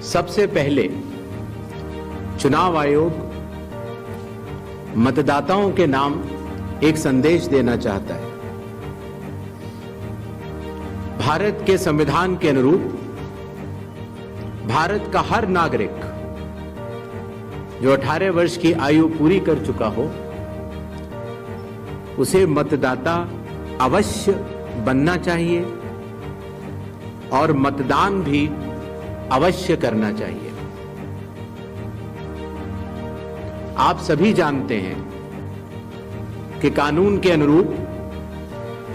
सबसे पहले चुनाव आयोग मतदाताओं के नाम एक संदेश देना चाहता है। भारत के संविधान के अनुरूप भारत का हर नागरिक जो 18 वर्ष की आयु पूरी कर चुका हो उसे मतदाता अवश्य बनना चाहिए और मतदान भी अवश्य करना चाहिए। आप सभी जानते हैं कि कानून के अनुरूप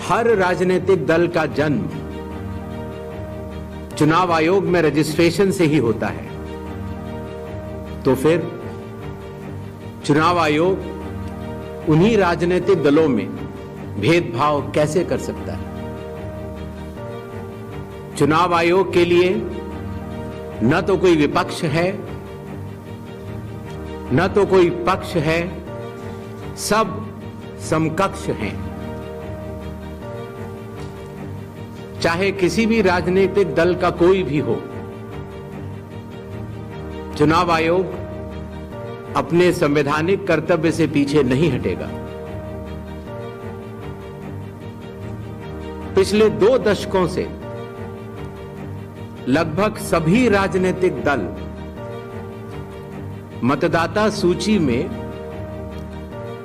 हर राजनीतिक दल का जन्म चुनाव आयोग में रजिस्ट्रेशन से ही होता है। तो फिर चुनाव आयोग उन्हीं राजनीतिक दलों में भेदभाव कैसे कर सकता है? चुनाव आयोग के लिए न तो कोई विपक्ष है न तो कोई पक्ष है, सब समकक्ष हैं। चाहे किसी भी राजनीतिक दल का कोई भी हो, चुनाव आयोग अपने संवैधानिक कर्तव्य से पीछे नहीं हटेगा। पिछले 2 दशकों से लगभग सभी राजनीतिक दल मतदाता सूची में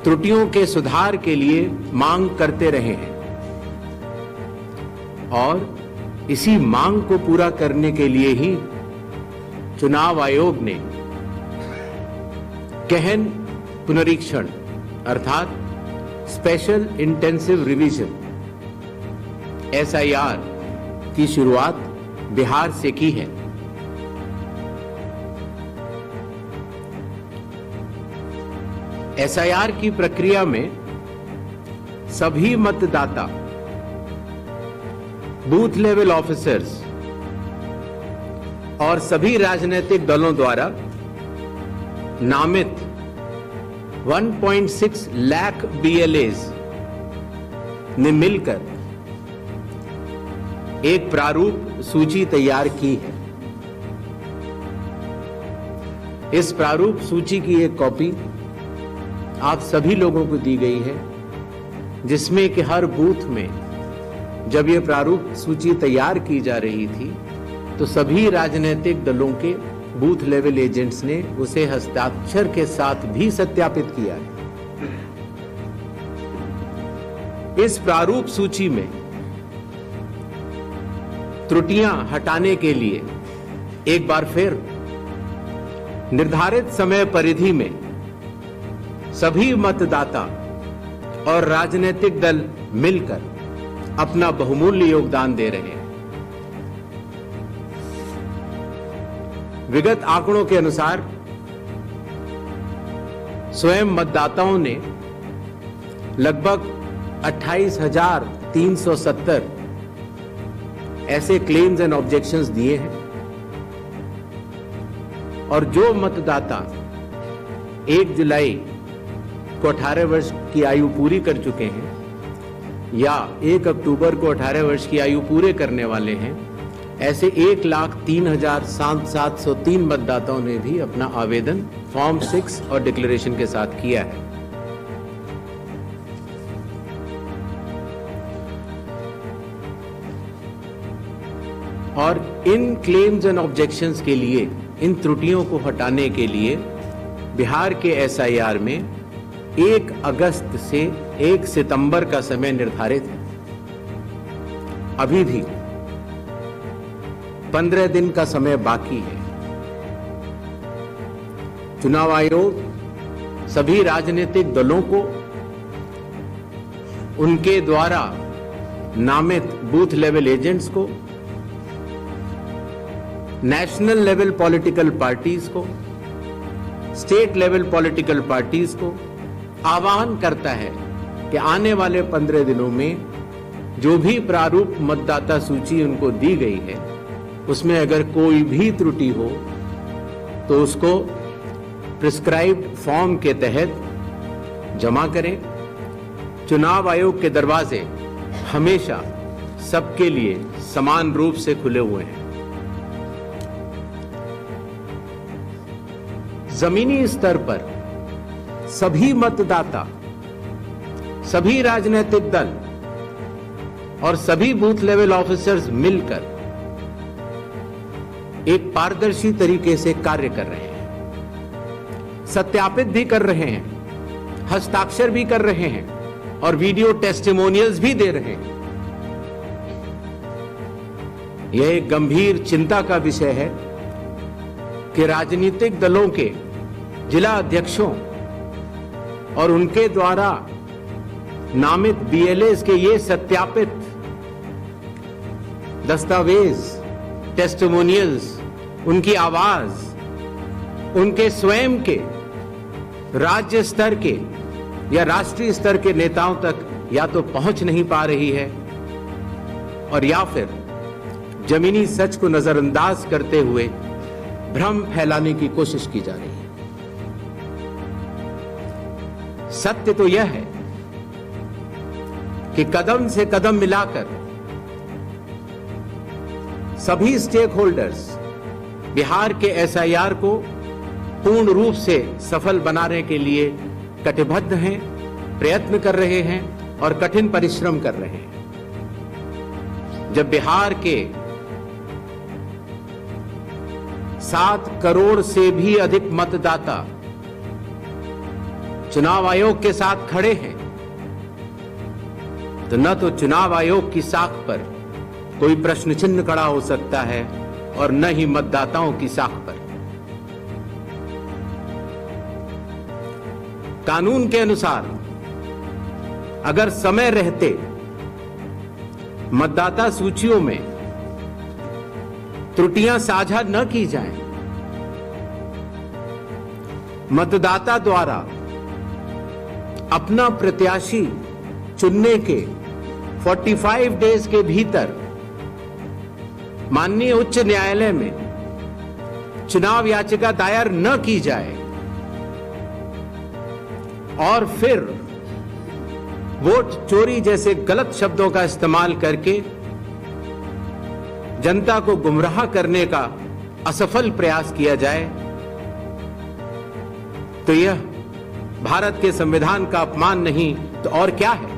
त्रुटियों के सुधार के लिए मांग करते रहे हैं और इसी मांग को पूरा करने के लिए ही चुनाव आयोग ने गहन पुनरीक्षण अर्थात स्पेशल इंटेंसिव रिवीजन SIR की शुरुआत बिहार से की है। SIR की प्रक्रिया में सभी मतदाता बूथ लेवल ऑफिसर्स और सभी राजनीतिक दलों द्वारा नामित 1.6 लाख BLAs ने मिलकर एक प्रारूप सूची तैयार की है। इस प्रारूप सूची की एक कॉपी आप सभी लोगों को दी गई है, जिसमें कि हर बूथ में जब यह प्रारूप सूची तैयार की जा रही थी तो सभी राजनीतिक दलों के बूथ लेवल एजेंट्स ने उसे हस्ताक्षर के साथ भी सत्यापित किया है। इस प्रारूप सूची में त्रुटियां हटाने के लिए एक बार फिर निर्धारित समय परिधि में सभी मतदाता और राजनीतिक दल मिलकर अपना बहुमूल्य योगदान दे रहे हैं। विगत आंकड़ों के अनुसार स्वयं मतदाताओं ने लगभग 28,370 ऐसे क्लेम्स एंड ऑब्जेक्शंस दिए हैं और जो मतदाता 1 जुलाई को 18 वर्ष की आयु पूरी कर चुके हैं या 1 अक्टूबर को 18 वर्ष की आयु पूरे करने वाले हैं, ऐसे 1,03,703 मतदाताओं ने भी अपना आवेदन फॉर्म 6 और डिक्लेरेशन के साथ किया है। और इन क्लेम्स एंड ऑब्जेक्शंस के लिए, इन त्रुटियों को हटाने के लिए बिहार के SIR में 1 अगस्त से 1 सितंबर का समय निर्धारित है। अभी भी 15 दिन का समय बाकी है। चुनाव आयोग सभी राजनीतिक दलों को उनके द्वारा नामित बूथ लेवल एजेंट्स को, नेशनल लेवल पॉलिटिकल पार्टीज को, स्टेट लेवल पॉलिटिकल पार्टीज को आह्वान करता है कि आने वाले 15 दिनों में जो भी प्रारूप मतदाता सूची उनको दी गई है उसमें अगर कोई भी त्रुटि हो तो उसको प्रिस्क्राइब्ड फॉर्म के तहत जमा करें। चुनाव आयोग के दरवाजे हमेशा सबके लिए समान रूप से खुले हुए हैं। जमीनी स्तर पर सभी मतदाता, सभी राजनीतिक दल और सभी बूथ लेवल ऑफिसर्स मिलकर एक पारदर्शी तरीके से कार्य कर रहे हैं, सत्यापित भी कर रहे हैं, हस्ताक्षर भी कर रहे हैं और वीडियो टेस्टिमोनियल्स भी दे रहे हैं। यह एक गंभीर चिंता का विषय है कि राजनीतिक दलों के जिला अध्यक्षों और उनके द्वारा नामित बीएलएस के ये सत्यापित दस्तावेज, टेस्टिमोनियल्स, उनकी आवाज, उनके स्वयं के राज्य स्तर के या राष्ट्रीय स्तर के नेताओं तक या तो पहुंच नहीं पा रही है और या फिर जमीनी सच को नजरअंदाज करते हुए भ्रम फैलाने की कोशिश की जा रही है। सत्य तो यह है कि कदम से कदम मिलाकर सभी स्टेक होल्डर्स बिहार के एसआईआर को पूर्ण रूप से सफल बनाने के लिए कटिबद्ध हैं, प्रयत्न कर रहे हैं और कठिन परिश्रम कर रहे हैं। जब बिहार के 7 करोड़ से भी अधिक मतदाता चुनाव आयोग के साथ खड़े हैं, तो न तो चुनाव आयोग की साख पर कोई प्रश्न चिन्ह खड़ा हो सकता है और न ही मतदाताओं की साख पर। कानून के अनुसार अगर समय रहते मतदाता सूचियों में त्रुटियां साझा न की जाएं, मतदाता द्वारा अपना प्रत्याशी चुनने के 45 डेज के भीतर माननीय उच्च न्यायालय में चुनाव याचिका दायर न की जाए और फिर वोट चोरी जैसे गलत शब्दों का इस्तेमाल करके जनता को गुमराह करने का असफल प्रयास किया जाए, तो यह भारत के संविधान का अपमान नहीं तो और क्या है।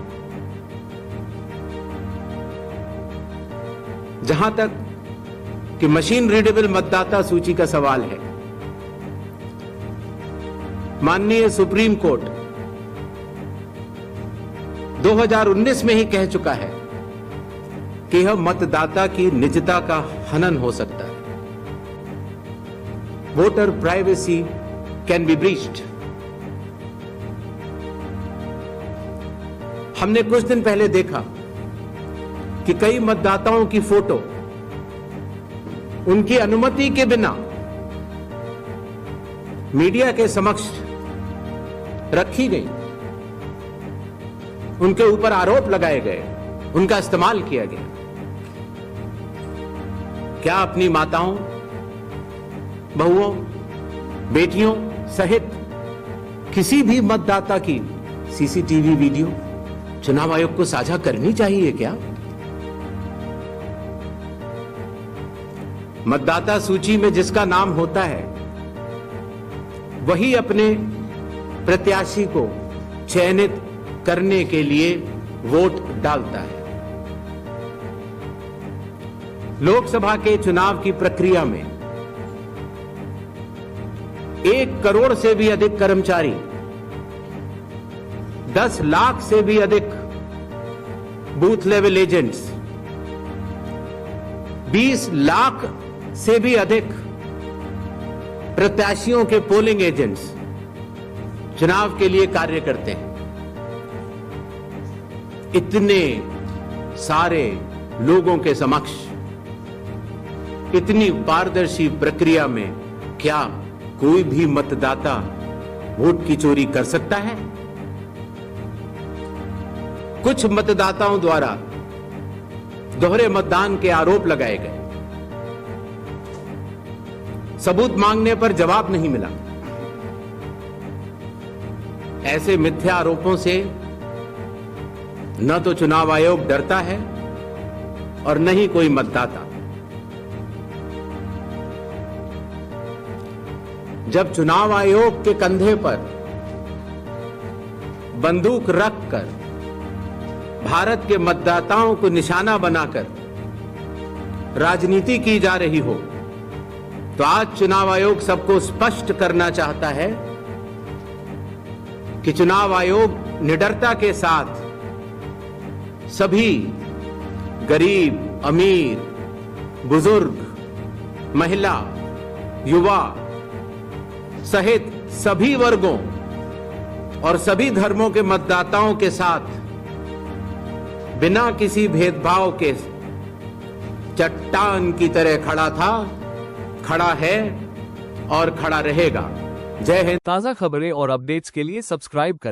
जहां तक कि मशीन रीडेबल मतदाता सूची का सवाल है, माननीय सुप्रीम कोर्ट 2019 में ही कह चुका है कि यह मतदाता की निजता का हनन हो सकता है। Voter privacy can be breached. हमने कुछ दिन पहले देखा कि कई मतदाताओं की फोटो उनकी अनुमति के बिना मीडिया के समक्ष रखी गई, उनके ऊपर आरोप लगाए गए, उनका इस्तेमाल किया गया। क्या अपनी माताओं, बहुओं, बेटियों सहित किसी भी मतदाता की सीसीटीवी वीडियो चुनाव आयोग को साझा करनी चाहिए क्या? मतदाता सूची में जिसका नाम होता है वही अपने प्रत्याशी को चयनित करने के लिए वोट डालता है। लोकसभा के चुनाव की प्रक्रिया में 1 करोड़ से भी अधिक कर्मचारी, 10 लाख से भी अधिक बूथ लेवल एजेंट्स, 20 लाख से भी अधिक प्रत्याशियों के पोलिंग एजेंट्स चुनाव के लिए कार्य करते हैं। इतने सारे लोगों के समक्ष इतनी पारदर्शी प्रक्रिया में क्या कोई भी मतदाता वोट की चोरी कर सकता है? कुछ मतदाताओं द्वारा दोहरे मतदान के आरोप लगाए गए, सबूत मांगने पर जवाब नहीं मिला। ऐसे मिथ्या आरोपों से न तो चुनाव आयोग डरता है और न ही कोई मतदाता। जब चुनाव आयोग के कंधे पर बंदूक रखकर भारत के मतदाताओं को निशाना बनाकर राजनीति की जा रही हो, तो आज चुनाव आयोग सबको स्पष्ट करना चाहता है कि चुनाव आयोग निडरता के साथ सभी गरीब, अमीर, बुजुर्ग, महिला, युवा सहित सभी वर्गों और सभी धर्मों के मतदाताओं के साथ बिना किसी भेदभाव के चट्टान की तरह खड़ा था, खड़ा है और खड़ा रहेगा। जय हिंद। ताज़ा खबरें और अपडेट्स के लिए सब्सक्राइब करें।